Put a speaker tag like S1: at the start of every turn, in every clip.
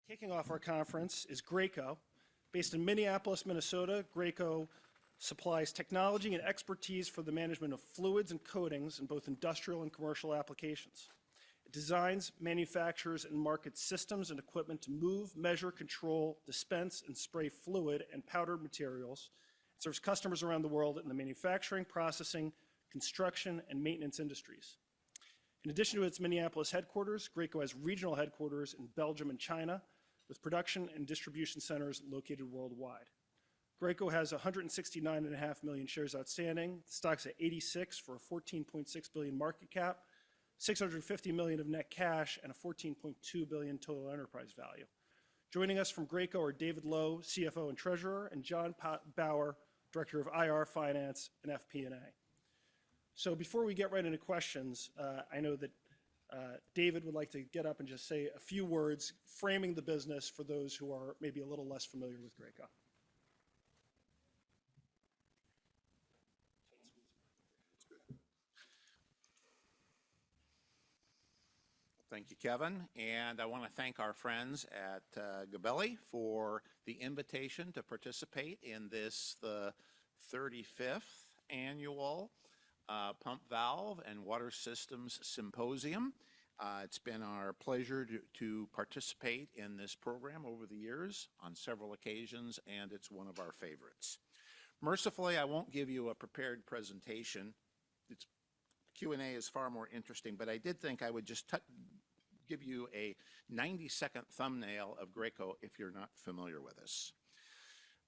S1: Kicking off our conference is Graco. Based in Minneapolis, Minnesota, Graco supplies technology and expertise for the management of fluids and coatings in both industrial and commercial applications. It designs, manufactures, and markets systems and equipment to move, measure, control, dispense, and spray fluid and powdered materials. It serves customers around the world in the manufacturing, processing, construction, and maintenance industries. In addition to its Minneapolis headquarters, Graco has regional headquarters in Belgium and China, with production and distribution centers located worldwide. Graco has 169.5 million shares outstanding. The stock's at 86 for a 14.6 billion market cap, 650 million of net cash, and a 14.2 billion total enterprise value. Joining us from Graco are David Lowe, CFO and Treasurer, and John Bauer, Director of IR, Finance, and FP&A. So before we get right into questions, I know that David would like to get up and just say a few words framing the business for those who are maybe a little less familiar with Graco.
S2: Thank you, Kevin. And I want to thank our friends at Gabelli for the invitation to participate in this, the 35th annual Pump Valve and Water Systems Symposium. It's been our pleasure to participate in this program over the years on several occasions, and it's one of our favorites. Mercifully, I won't give you a prepared presentation. Q&A is far more interesting, but I did think I would just give you a 90-second thumbnail of Graco if you're not familiar with us.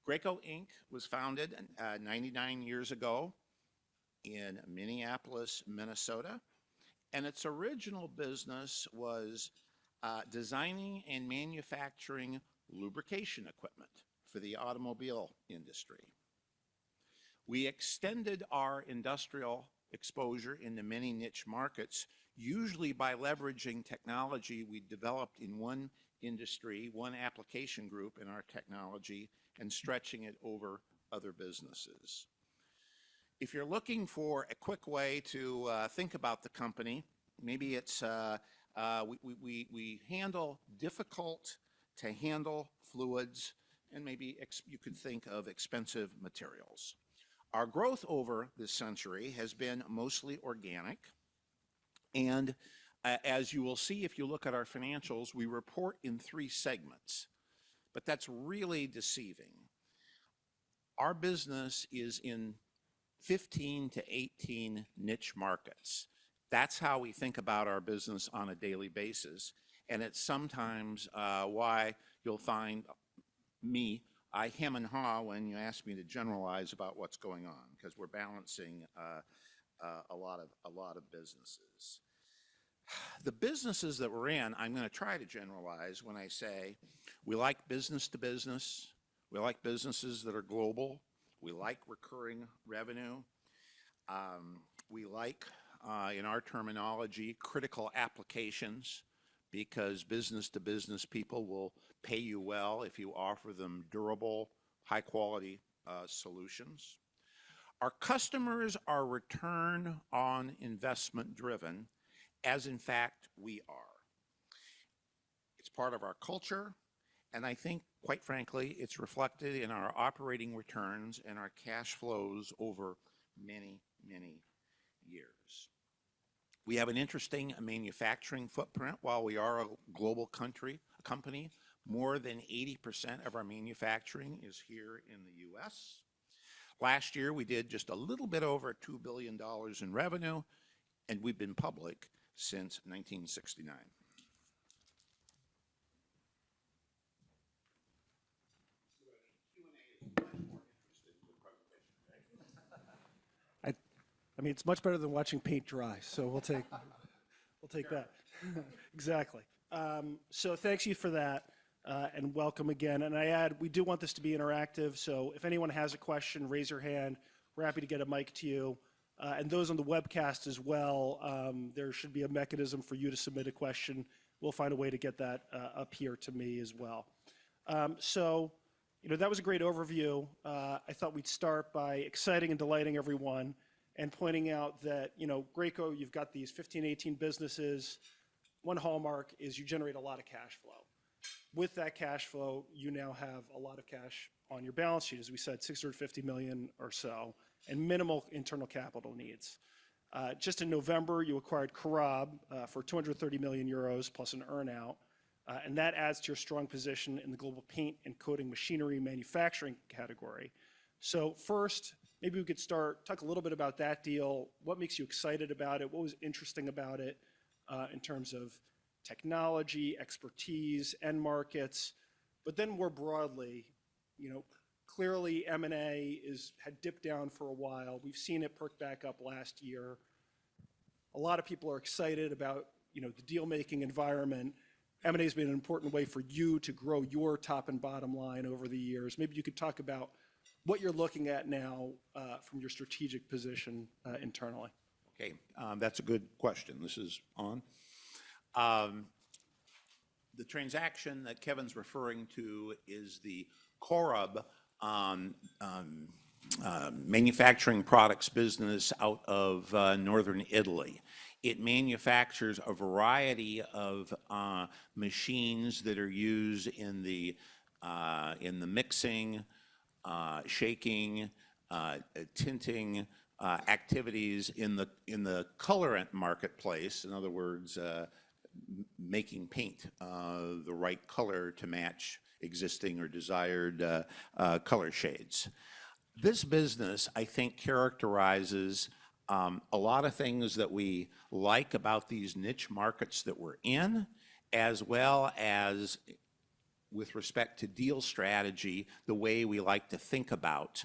S2: Graco Inc. was founded 99 years ago in Minneapolis, Minnesota, and its original business was designing and manufacturing lubrication equipment for the automobile industry. We extended our industrial exposure into many niche markets, usually by leveraging technology we developed in one industry, one application group in our technology, and stretching it over other businesses. If you're looking for a quick way to think about the company, maybe it's we handle difficult to handle fluids, and maybe you could think of expensive materials. Our growth over this century has been mostly organic, and as you will see if you look at our financials, we report in 3 segments, but that's really deceiving. Our business is in 15 to 18 niche markets. That's how we think about our business on a daily basis, and it's sometimes why you'll find me, I hem and haw when you ask me to generalize about what's going on, because we're balancing a lot of businesses. The businesses that we're in, I'm going to try to generalize when I say we like business to business, we like businesses that are global, we like recurring revenue, we like, in our terminology, critical applications, because business to business people will pay you well if you offer them durable, high quality solutions. Our customers are return on investment driven, as in fact we are. It's part of our culture, and I think, quite frankly, it's reflected in our operating returns and our cash flows over many, many years. We have an interesting manufacturing footprint. While we are a global company, more than 80% of our manufacturing is here in the U.S. Last year, we did just a little bit over $2 billion in revenue, and we've been public since 1969.
S1: I mean, it's much better than watching paint dry, so we'll take that. Exactly. So thanks you for that, and welcome again. And I add, we do want this to be interactive, so if anyone has a question, raise your hand. We're happy to get a mic to you. And those on the webcast as well, there should be a mechanism for you to submit a question. We'll find a way to get that up here to me as well. So, that was a great overview. I thought we'd start by exciting and delighting everyone and pointing out that, Graco, you've got these 15, 18 businesses. One hallmark is you generate a lot of cash flow. With that cash flow, you now have a lot of cash on your balance sheet, as we said, $650 million or so, and minimal internal capital needs. Just in November, you acquired Corab for 230 million euros plus an earnout, and that adds to your strong position in the global paint and coating machinery manufacturing category. So first, maybe we could talk a little bit about that deal. What makes you excited about it? What was interesting about it in terms of technology, expertise, end markets? But then more broadly, clearly M&A had dipped down for a while. We've seen it perk back up last year. A lot of people are excited about the deal-making environment. M&A has been an important way for you to grow your top and bottom line over the years. Maybe you could talk about what you're looking at now from your strategic position internally.
S2: Okay, that's a good question. This is on. The transaction that Kevin's referring to is the Corab manufacturing products business out of northern Italy. It manufactures a variety of machines that are used in the mixing, shaking, tinting activities in the colorant marketplace. In other words, making paint the right color to match existing or desired color shades. This business, I think, characterizes a lot of things that we like about these niche markets that we're in, as well as with respect to deal strategy, the way we like to think about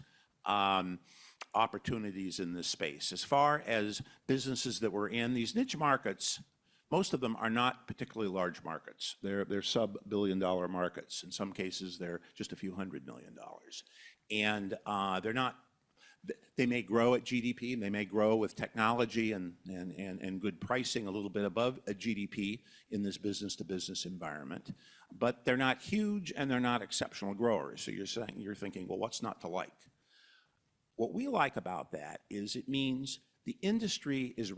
S2: opportunities in this space. As far as businesses that we're in, these niche markets, most of them are not particularly large markets. They're sub-billion-dollar markets. In some cases, they're just a few $100 million. And they may grow at GDP, they may grow with technology and good pricing a little bit above a GDP in this business-to-business environment, but they're not huge and they're not exceptional growers. So you're thinking, well, what's not to like? What we like about that is it means these industries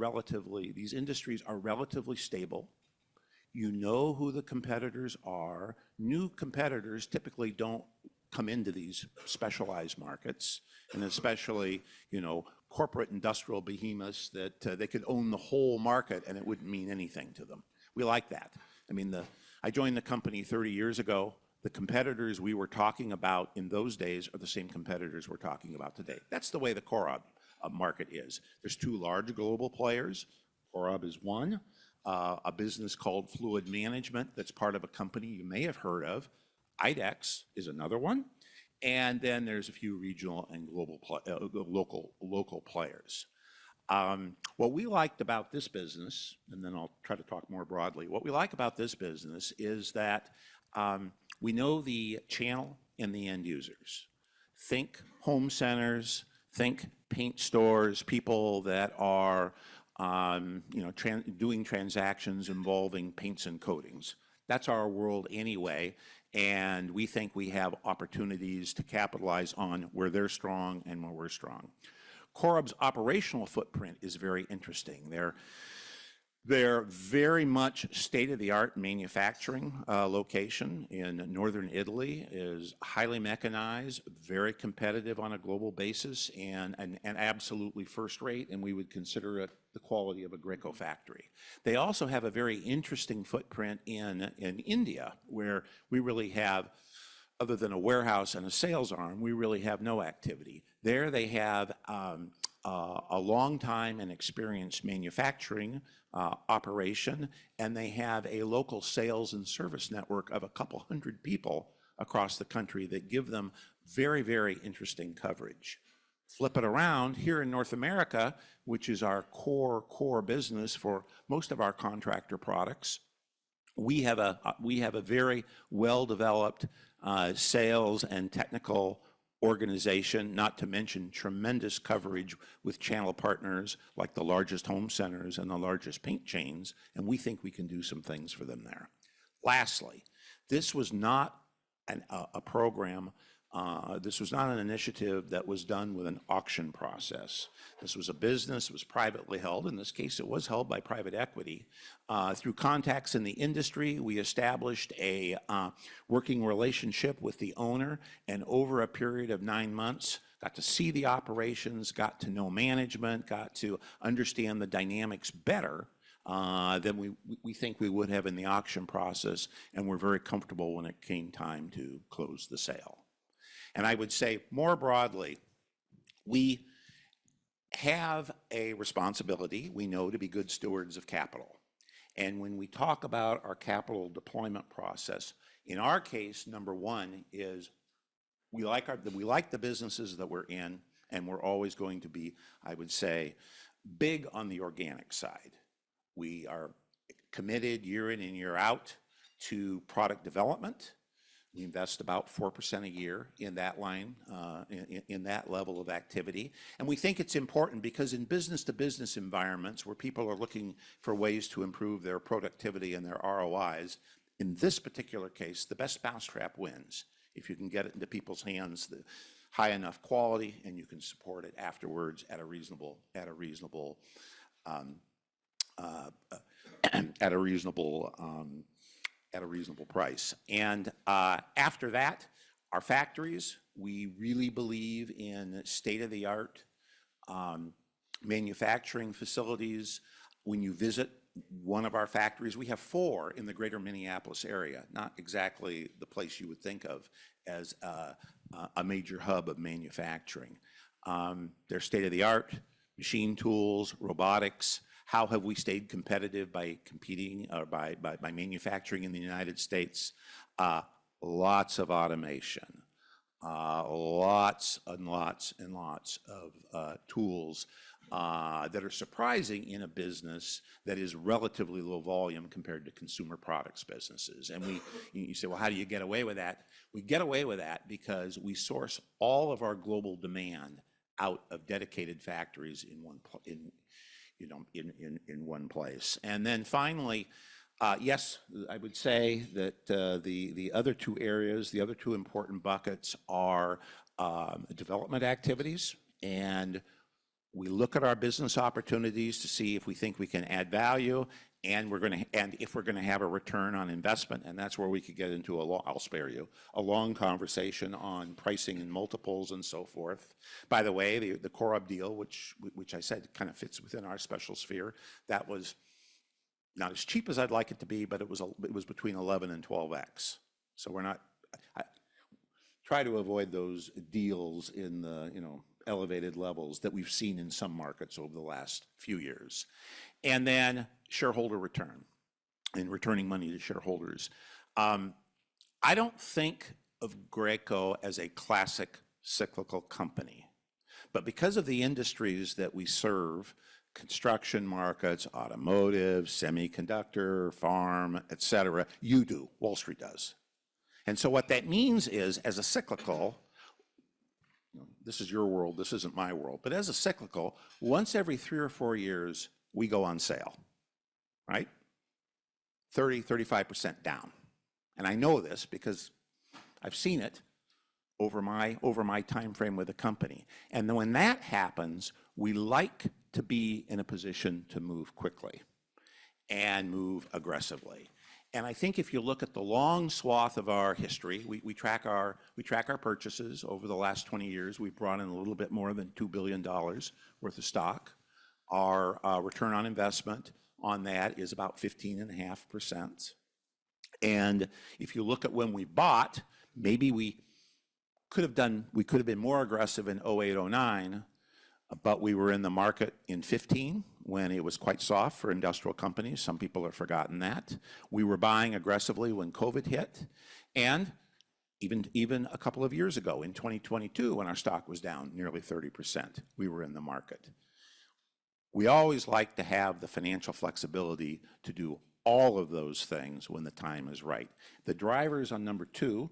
S2: are relatively stable. You know who the competitors are. New competitors typically don't come into these specialized markets, and especially, corporate industrial behemoths that they could own the whole market and it wouldn't mean anything to them. We like that. I mean, I joined the company 30 years ago. The competitors we were talking about in those days are the same competitors we're talking about today. That's the way the Corab market is. There's two large global players. Corab is one. A business called Fluid Management that's part of a company you may have heard of. IDEX is another one. And then there's a few regional and global local players. What we liked about this business, and then I'll try to talk more broadly, what we like about this business is that we know the channel and the end users. Think home centers, think paint stores, people that are doing transactions involving paints and coatings. That's our world anyway, and we think we have opportunities to capitalize on where they're strong and where we're strong. Corab's operational footprint is very interesting. They're very much state-of-the-art manufacturing location in northern Italy, is highly mechanized, very competitive on a global basis, and absolutely first rate, and we would consider it the quality of a Graco factory. They also have a very interesting footprint in India, where we really have, other than a warehouse and a sales arm, we really have no activity. There they have a long time and experienced manufacturing operation, and they have a local sales and service network of a couple hundred people across the country that give them very, very interesting coverage. Flip it around, here in North America, which is our core business for most of our contractor products, we have a very well-developed sales and technical organization, not to mention tremendous coverage with channel partners like the largest home centers and the largest paint chains, and we think we can do some things for them there. Lastly, this was not a program This was not an initiative that was done with an auction process. This was a business, it was privately held. In this case, it was held by private equity. Through contacts in the industry, we established a working relationship with the owner, and over a period of 9 months, got to see the operations, got to know management, got to understand the dynamics better than we think we would have in the auction process, and we're very comfortable when it came time to close the sale. And I would say more broadly, we have a responsibility, we know, to be good stewards of capital. And when we talk about our capital deployment process, in our case, number one is we like the businesses that we're in, and we're always going to be, I would say, big on the organic side. We are committed year in and year out to product development. We invest about 4% a year in that line, in that level of activity. And we think it's important because in business-to-business environments where people are looking for ways to improve their productivity and their ROIs, in this particular case, the best mousetrap wins. If you can get it into people's hands, the high enough quality, and you can support it afterwards at a reasonable price. And after that, our factories, we really believe in state-of-the-art manufacturing facilities. When you visit one of our factories, we have 4 in the greater Minneapolis area, not exactly the place you would think of as a major hub of manufacturing. They're state-of-the-art, machine tools, robotics. How have we stayed competitive by competing or by manufacturing in the United States? Lots of automation, lots and lots and lots of tools that are surprising in a business that is relatively low volume compared to consumer products businesses. And you say, well, how do you get away with that? We get away with that because we source all of our global demand out of dedicated factories in one place. And then finally, yes, I would say that the other 2 areas, the other 2 important buckets are development activities, and we look at our business opportunities to see if we think we can add value, and if we're going to have a return on investment, and that's where we could get into I'll spare you, a long conversation on pricing and multiples and so forth. By the way, the Corub deal, which I said kind of fits within our special sphere, that was not as cheap as I'd like it to be, but it was between 11 and 12x. So we're not, try to avoid those deals in the, elevated levels that we've seen in some markets over the last few years. And then shareholder return and returning money to shareholders. I don't think of Graco as a classic cyclical company, but because of the industries that we serve, construction markets, automotive, semiconductor, farm, et cetera, you do, Wall Street does. And so what that means is, as a cyclical, this is your world, this isn't my world, but as a cyclical, once every 3 or 4 years, we go on sale, right? 30, 35% down. And I know this because I've seen it over my time frame with the company. And then when that happens, we like to be in a position to move quickly and move aggressively. And I think if you look at the long swath of our history, we track our purchases over the last 20 years. We've brought in a little bit more than $2 billion worth of stock. Our return on investment on that is about 15.5%. And if you look at when we bought, maybe we could have been more aggressive in 08, 09, but we were in the market in 15 when it was quite soft for industrial companies. Some people have forgotten that. We were buying aggressively when COVID hit, and even a couple of years ago in 2022 when our stock was down nearly 30%, we were in the market. We always like to have the financial flexibility to do all of those things when the time is right. The drivers on number 2,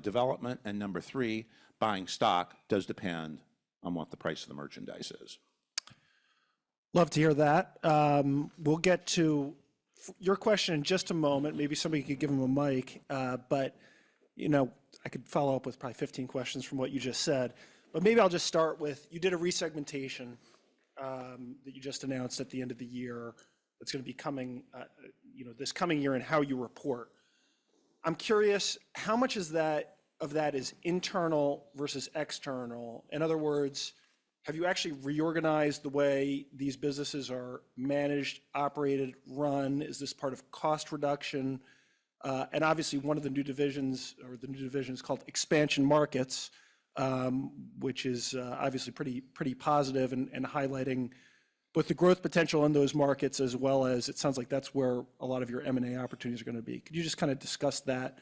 S2: development, and number 3, buying stock, does depend on what the price of the merchandise is.
S1: Love to hear that. We'll get to your question in just a moment. Maybe somebody could give him a mic. But I could follow up with probably 15 questions from what you just said, but maybe I'll just start with, you did a resegmentation that you just announced at the end of the year that's going to be coming, this coming year, and how you report. I'm curious, how much of that is internal versus external? In other words, have you actually reorganized the way these businesses are managed, operated, run? Is this part of cost reduction? And obviously, one of the new divisions, or the new division, is called Expansion Markets, which is obviously pretty positive and highlighting both the growth potential in those markets, as well as it sounds like that's where a lot of your M&A opportunities are going to be. Could you just kind of discuss that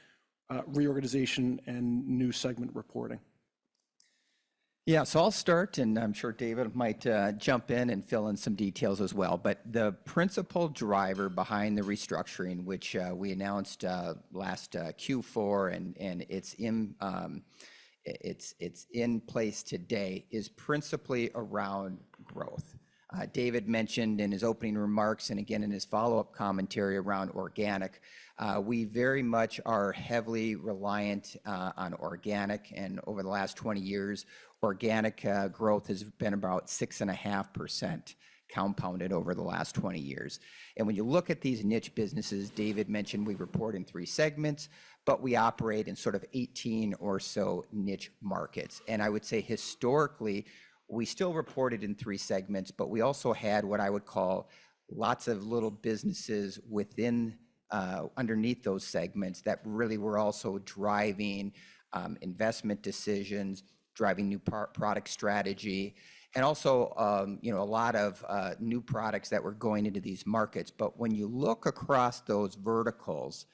S1: reorganization and new segment reporting?
S3: Yeah, so I'll start, and I'm sure David might jump in and fill in some details as well. But the principal driver behind the restructuring, which we announced last Q4, and it's in place today, is principally around growth. David mentioned in his opening remarks, and again in his follow-up commentary around organic, we very much are heavily reliant on organic, and over the last 20 years, organic growth has been about 6.5% compounded over the last 20 years. And when you look at these niche businesses, David mentioned we report in 3 segments, but we operate in sort of 18 or so niche markets. And I would say historically, we still reported in 3 segments, but we also had what I would call lots of little businesses within, underneath those segments that really were also driving investment decisions, driving new product strategy, and also a lot of new products that were going into these markets. But when you look across those verticals,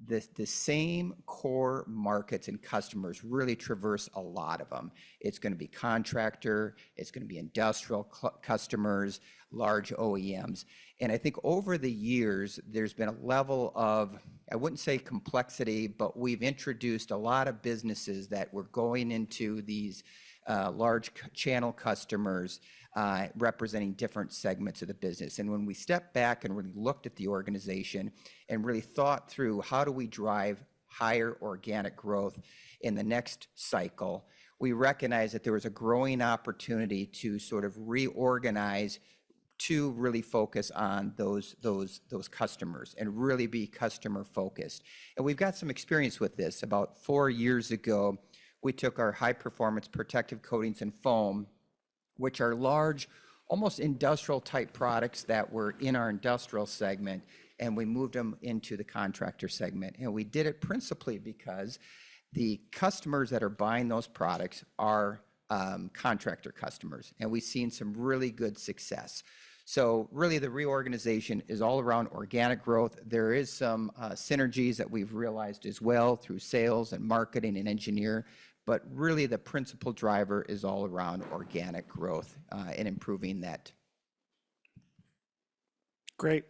S3: the same core markets and customers really traverse a lot of them. It's going to be contractor, it's going to be industrial customers, large OEMs. And I think over the years, there's been a level of, I wouldn't say complexity, but we've introduced a lot of businesses that were going into these large channel customers representing different segments of the business. And when we stepped back and really looked at the organization and really thought through how do we drive higher organic growth in the next cycle, we recognized that there was a growing opportunity to sort of reorganize to really focus on those customers and really be customer focused. And we've got some experience with this. About 4 years ago, we took our high performance protective coatings and foam, which are large, almost industrial type products that were in our industrial segment, and we moved them into the contractor segment. And we did it principally because the customers that are buying those products are contractor customers, and we've seen some really good success. So really the reorganization is all around organic growth. There is some synergies that we've realized as well through sales and marketing and engineer, but really the principal driver is all around organic growth and improving that.
S1: Great.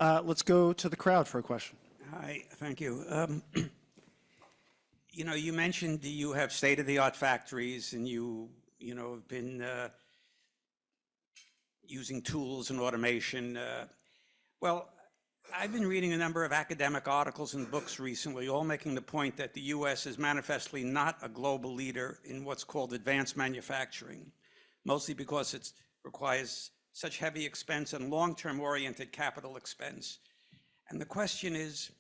S1: Let's go to the crowd for a question.
S4: Hi, thank you. You mentioned you have state-of-the-art factories, and have been using tools and automation. Well, I've been reading a number of academic articles and books recently, all making the point that the U.S. is manifestly not a global leader in what's called advanced manufacturing, mostly because it requires such heavy expense and long-term oriented capital expense. And the question is,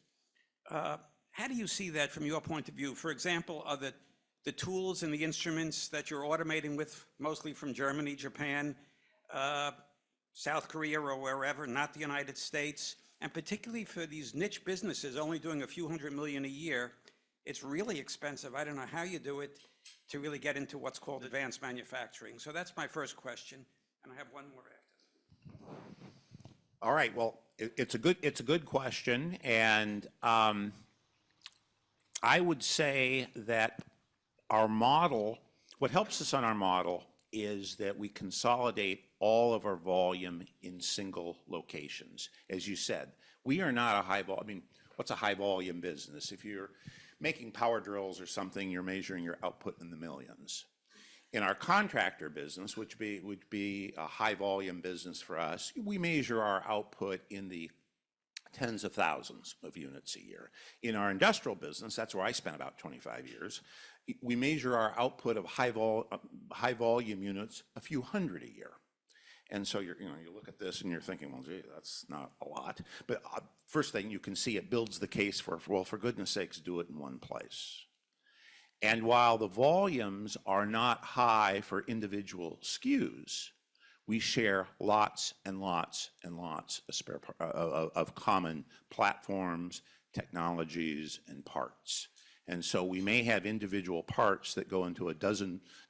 S4: how do you see that from your point of view? For example, are the tools and the instruments that you're automating with, mostly from Germany, Japan, South Korea, or wherever, not the United States, and particularly for these niche businesses only doing a few $100 million a year, it's really expensive. I don't know how you do it to really get into what's called advanced manufacturing. So that's my first question, and I have one more after.
S2: All right. Well, it's a good question, and I would say that our model, what helps us on our model, is that we consolidate all of our volume in single locations. As you said, we are not a high volume. I mean, what's a high volume business? If you're making power drills or something, you're measuring your output in the millions. In our contractor business, which would be a high volume business for us, we measure our output in the tens of thousands of units a year. In our industrial business, that's where I spent about 25 years, we measure our output of high volume units a few hundred a year. And so you look at this and you're thinking, well, gee, that's not a lot. But first thing you can see, it builds the case for, well, for goodness sakes, do it in one place. And while the volumes are not high for individual SKUs, we share lots and lots and lots of common platforms, technologies, and parts. And so we may have individual parts that go into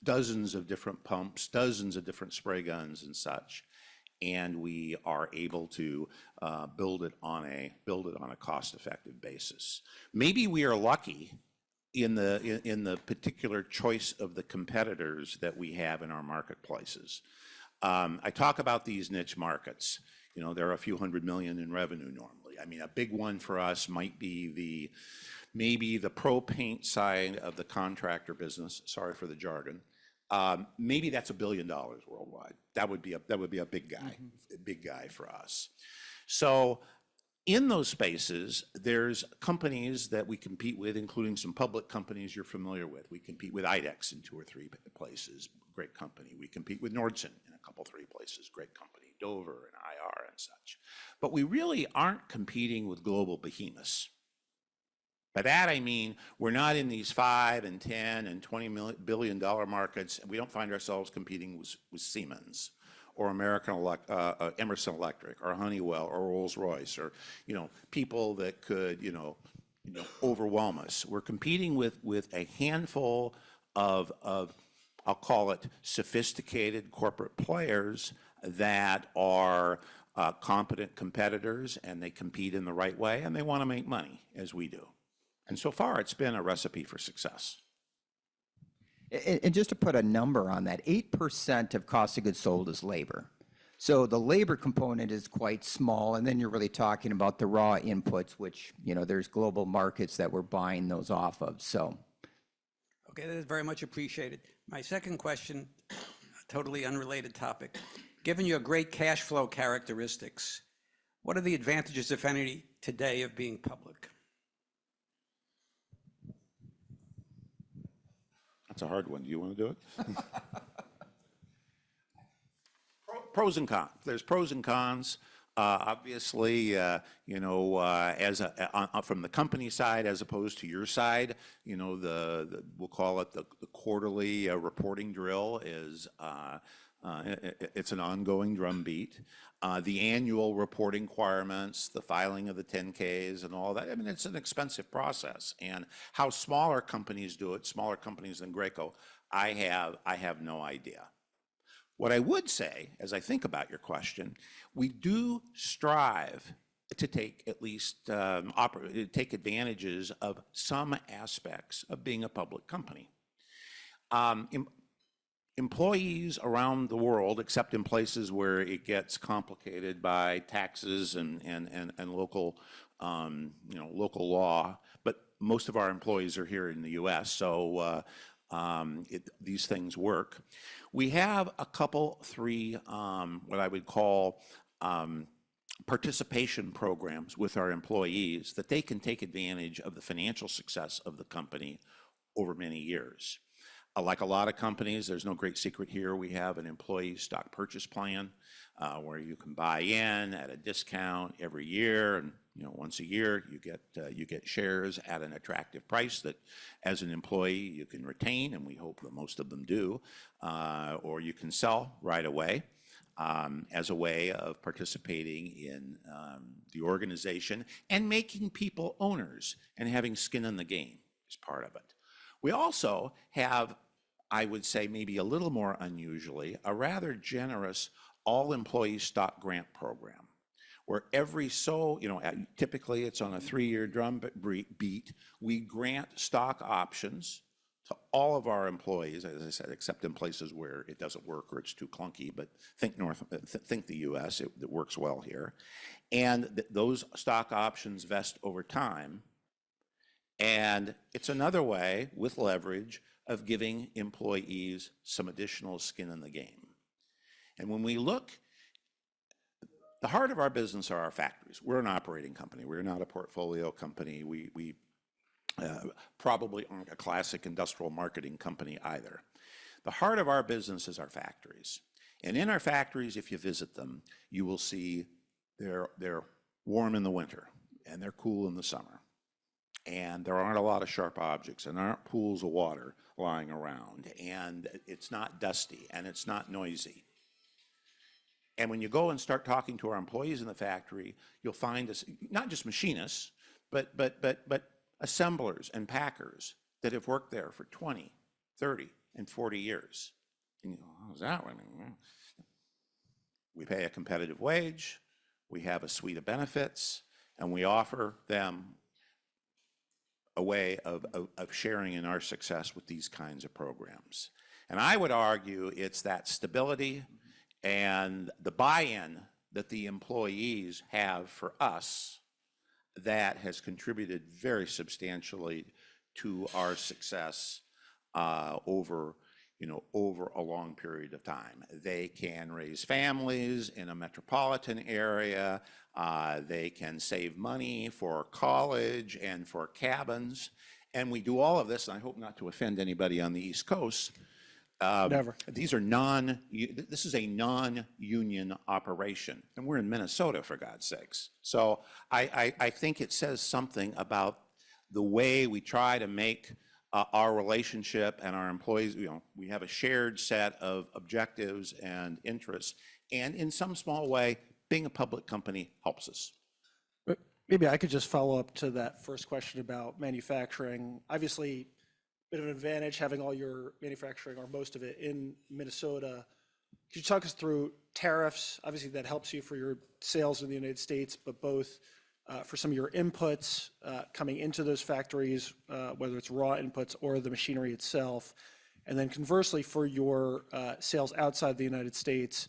S2: dozens of different pumps, dozens of different spray guns and such, and we are able to build it on a cost-effective basis. Maybe we are lucky in the particular choice of the competitors that we have in our marketplaces. I talk about these niche markets. There are a few $100 million in revenue normally. I mean, a big one for us might be maybe the pro paint side of the contractor business. Sorry for the jargon. Maybe that's $1 billion worldwide. That would be a big guy, big guy for us. So in those spaces, there's companies that we compete with, including some public companies you're familiar with. We compete with IDEX in 2 or 3 places, great company. We compete with Nordson in a couple, 3 places, great company, Dover and IR and such. But we really aren't competing with global behemoths. By that I mean, we're not in these $5 and $10 and $20 billion markets, and we don't find ourselves competing with Siemens or Emerson Electric or Honeywell or Rolls-Royce or, people that could, overwhelm us. We're competing with a handful of, I'll call it sophisticated corporate players that are competent competitors, and they compete in the right way, and they want to make money as we do. And so far, it's been a recipe for success.
S3: And just to put a number on that, 8% of cost of goods sold is labor. So the labor component is quite small, and then you're really talking about the raw inputs, which, there's global markets that we're buying those off of, so.
S4: Okay, that is very much appreciated. My second question, a totally unrelated topic. Given your great cash flow characteristics, what are the advantages, if any, today of being public?
S2: That's a hard one. Do you want to do it? Pros and cons. There's pros and cons. Obviously, from the company side as opposed to your side, we'll call it the quarterly reporting drill is it's an ongoing drumbeat. The annual reporting requirements, the filing of the 10Ks and all that, I mean, it's an expensive process. And how smaller companies do it, smaller companies than Graco, I have no idea. What I would say, as I think about your question, we do strive to take at least take advantages of some aspects of being a public company. Employees around the world, except in places where it gets complicated by taxes and local, local law, but most of our employees are here in the U.S., so these things work. We have a couple, 3, what I would call participation programs with our employees that they can take advantage of the financial success of the company over many years. Like a lot of companies, there's no great secret here. We have an employee stock purchase plan where you can buy in at a discount every year, and once a year you get shares at an attractive price that, as an employee, you can retain, and we hope that most of them do, or you can sell right away as a way of participating in the organization and making people owners and having skin in the game is part of it. We also have, I would say maybe a little more unusually, a rather generous all-employee stock grant program, where typically it's on a 3-year drum beat, we grant stock options to all of our employees, as I said, except in places where it doesn't work or it's too clunky, but think the US, it works well here. And those stock options vest over time. And it's another way, with leverage, of giving employees some additional skin in the game. And when we look, the heart of our business are our factories. We're an operating company. We're not a portfolio company. We probably aren't a classic industrial marketing company either. The heart of our business is our factories. And in our factories, if you visit them, you will see they're warm in the winter and they're cool in the summer. And there aren't a lot of sharp objects and there aren't pools of water lying around. And it's not dusty and it's not noisy. And when you go and start talking to our employees in the factory, you'll find us, not just machinists, but assemblers and packers that have worked there for 20, 30, and 40 years. And you go, how's that? We pay a competitive wage, we have a suite of benefits, and we offer them a way of sharing in our success with these kinds of programs. And I would argue it's that stability and the buy-in that the employees have for us that has contributed very substantially to our success over a long period of time. They can raise families in a metropolitan area. They can save money for college and for cabins. And we do all of this, and I hope not to offend anybody on the East Coast.
S1: Never.
S2: This is a non-union operation, and we're in Minnesota, for God's sakes. So I think it says something about the way we try to make our relationship and our employees, we have a shared set of objectives and interests, and in some small way, being a public company helps us.
S1: Maybe I could just follow up to that first question about manufacturing. Obviously, bit of an advantage having all your manufacturing or most of it in Minnesota. Could you talk us through tariffs? Obviously that helps you for your sales in the United States, but both for some of your inputs coming into those factories, whether it's raw inputs or the machinery itself. And then conversely for your sales outside the United States,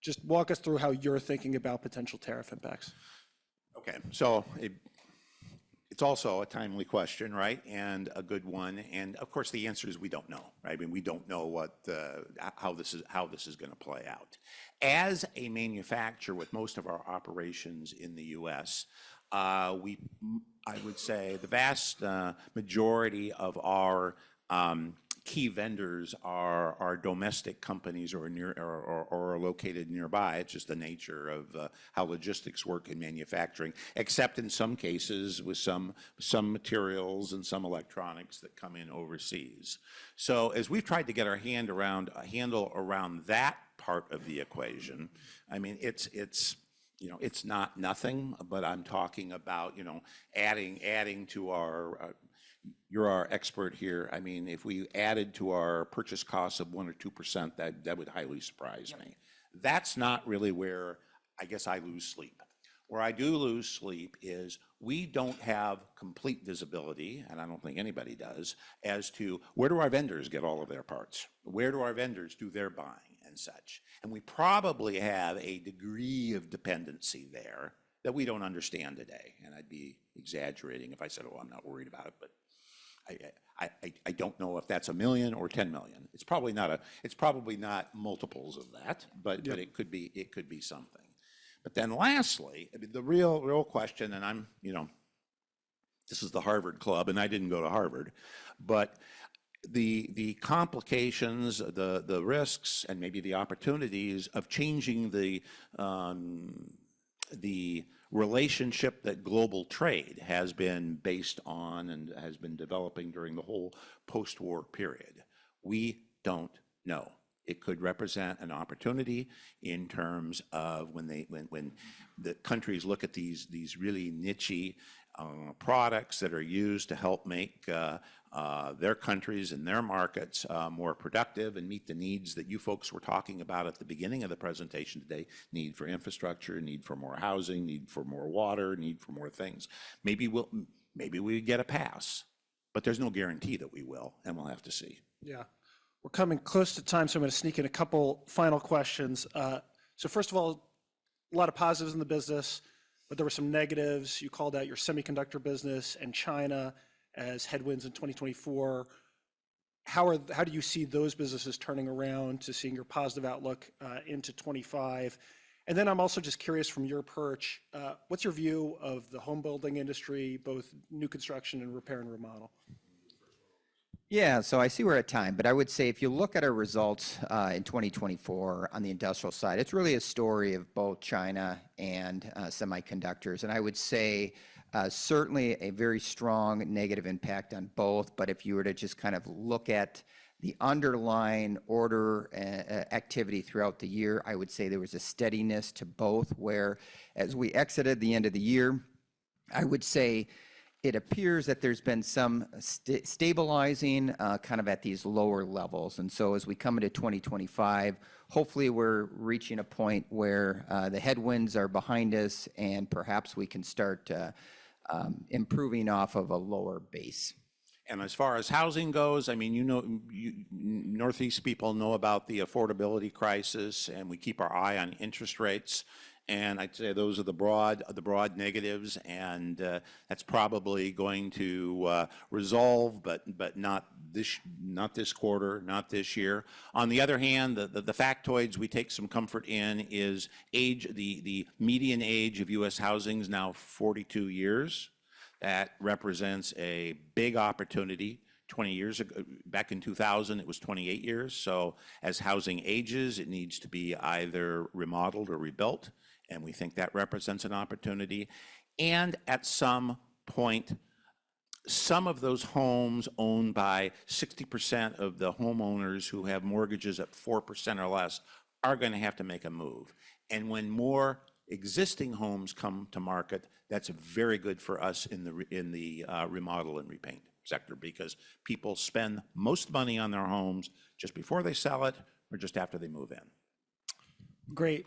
S1: just walk us through how you're thinking about potential tariff impacts.
S2: Okay, so it's also a timely question, right? And a good one. And of course, the answer is we don't know, right? I mean, we don't know how this is going to play out. As a manufacturer with most of our operations in the U.S., I would say the vast majority of our key vendors are domestic companies or are located nearby. It's just the nature of how logistics work in manufacturing, except in some cases with some materials and some electronics that come in overseas. So as we've tried to get our handle around that part of the equation, I mean, it's not nothing, but I'm talking about, adding to our, you're our expert here. I mean, if we added to our purchase costs of 1 or 2%, that would highly surprise me. That's not really where I guess I lose sleep. Where I do lose sleep is we don't have complete visibility, and I don't think anybody does, as to where do our vendors get all of their parts? Where do our vendors do their buying and such? And we probably have a degree of dependency there that we don't understand today. And I'd be exaggerating if I said, oh, I'm not worried about it, but I don't know if that's 1 million or 10 million. It's probably not multiples of that, but it could be something. But then lastly, the real question, and this is the Harvard Club, and I didn't go to Harvard, but the complications, the risks, and maybe the opportunities of changing the relationship that global trade has been based on and has been developing during the whole post-war period. We don't know. It could represent an opportunity in terms of when the countries look at these really niche products that are used to help make their countries and their markets more productive and meet the needs that you folks were talking about at the beginning of the presentation today. Need for infrastructure, need for more housing, need for more water, need for more things. Maybe we get a pass, but there's no guarantee that we will, and we'll have to see.
S1: Yeah. We're coming close to time, so I'm going to sneak in a couple final questions. So first of all, a lot of positives in the business, but there were some negatives. You called out your semiconductor business and China as headwinds in 2024. How do you see those businesses turning around to seeing your positive outlook into 25? And then I'm also just curious from your perch, what's your view of the home building industry, both new construction and repair and remodel?
S3: Yeah, so I see we're at time, but I would say if you look at our results in 2024 on the industrial side, it's really a story of both China and semiconductors. And I would say certainly a very strong negative impact on both. But if you were to just kind of look at the underlying order activity throughout the year, I would say there was a steadiness to both, where as we exited the end of the year, I would say it appears that there's been some stabilizing kind of at these lower levels. And so as we come into 2025, hopefully we're reaching a point where the headwinds are behind us and perhaps we can start improving off of a lower base.
S2: And as far as housing goes, I mean, Northeast people know about the affordability crisis, and we keep our eye on interest rates. And I'd say those are the broad negatives, and that's probably going to resolve, but not this quarter, not this year. On the other hand, the factoids we take some comfort in is age. The median age of U.S. housing is now 42 years. That represents a big opportunity. 20 years ago, back in 2000, it was 28 years. So as housing ages, it needs to be either remodeled or rebuilt. And we think that represents an opportunity. And at some point, some of those homes owned by 60% of the homeowners who have mortgages at 4% or less are going to have to make a move. And when more existing homes come to market, that's very good for us in the remodel and repaint sector, because people spend most money on their homes just before they sell it or just after they move in.
S1: Great.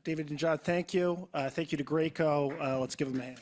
S1: David and John, thank you. Thank you to Graco. Let's give them a hand.